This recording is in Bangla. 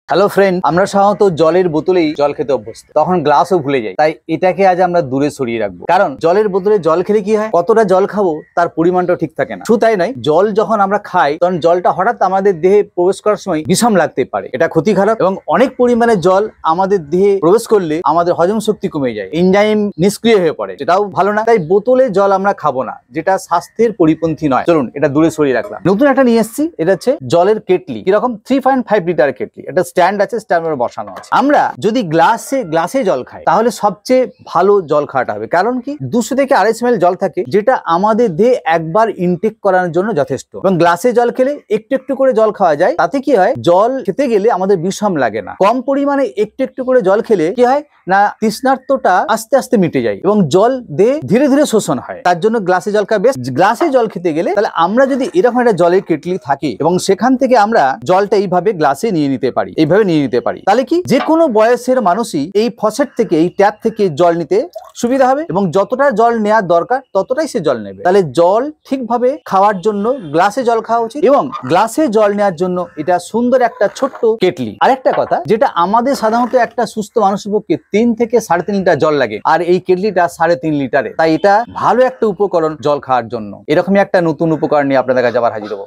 হ্যালো ফ্রেন্ড, আমরা সাধারণত জলের বোতলেই জল খেতে অভ্যস্ত, তখন গ্লাসও ভুলে যাই। তাই এটাকে আজ আমরা দূরে সরিয়ে রাখবো, কারণ জলের বোতলে জল খেলে কি হয়, কতটা জল খাবো তার পরিমাণটাও ঠিক থাকে না। শুধু তাই নয়, জল যখন আমরা খাই তখন জলটা হঠাৎ আমাদের দেহে প্রবেশ করার সময় বিষম লাগতে পারে, এটা ক্ষতি খারাপ। এবং অনেক পরিমাণে জল আমাদের দেহে প্রবেশ করলে আমাদের হজম শক্তি কমে যায়, এনজাইম নিষ্ক্রিয় হয়ে পড়ে, সেটাও ভালো না। তাই বোতলে জল আমরা খাবো না, যেটা স্বাস্থ্যের পরিপন্থী নয়। চলুন এটা দূরে সরিয়ে রাখলাম। নতুন একটা নিয়ে এসেছি, এটা হচ্ছে জলের কেটলি। কিরকম? 3.5 লিটার কেটলি। এটা স্ট্যান্ড আছে, স্ট্যান্ডের বসানো আছে। আমরা যদি গ্লাসে জল খাই তাহলে সবচেয়ে ভালো জল খাওয়াটা হবে। কারণ কি, 200 থেকে 250 ml জল থাকে, যেটা আমাদের দেহে একবার ইনটেক করার জন্য যথেষ্ট। এবং গ্লাসে জল খেলে একটু একটু করে জল খাওয়া যায়, তাতে কি হয়, জল খেতে গেলে আমাদের বিষম লাগে না। কম পরিমাণে একটু একটু করে জল খেলে কি হয় না, তৃষ্ণার্তটা আস্তে আস্তে মিটে যায় এবং জল দেহে ধীরে ধীরে শোষণ হয়। তার জন্য গ্লাসে জল খাওয়া বেস্ট। গ্লাসে জল খেতে গেলে তাহলে আমরা যদি এরকম একটা জলের কেটলি থাকে এবং সেখান থেকে আমরা জলটা এইভাবে গ্লাসে নিয়ে নিতে পারি, তাহলে কি যে কোনো বয়সের মানুষই এই ফসেট থেকে, এই ট্যাপ থেকে জল নিতে সুবিধা হবে এবং যতটা জল নেওয়ার দরকার ততটাই সে জল নেবে। তাহলে জল ঠিকভাবে খাওয়ার জন্য গ্লাসে জল খাওয়া উচিত এবং গ্লাসে জল নেওয়ার জন্য এটা সুন্দর একটা ছোট্ট কেটলি। আরেকটা কথা, যেটা আমাদের সাধারণত একটা সুস্থ মানুষের পক্ষে 3 থেকে 3.5 লিটার জল লাগে, আর এই কেটলিটা 3.5 লিটারে। তাই এটা ভালো একটা উপকরণ জল খাওয়ার জন্য। এরকমই একটা নতুন উপকরণ নিয়ে আপনাদের কাছে আবার হাজির হবো।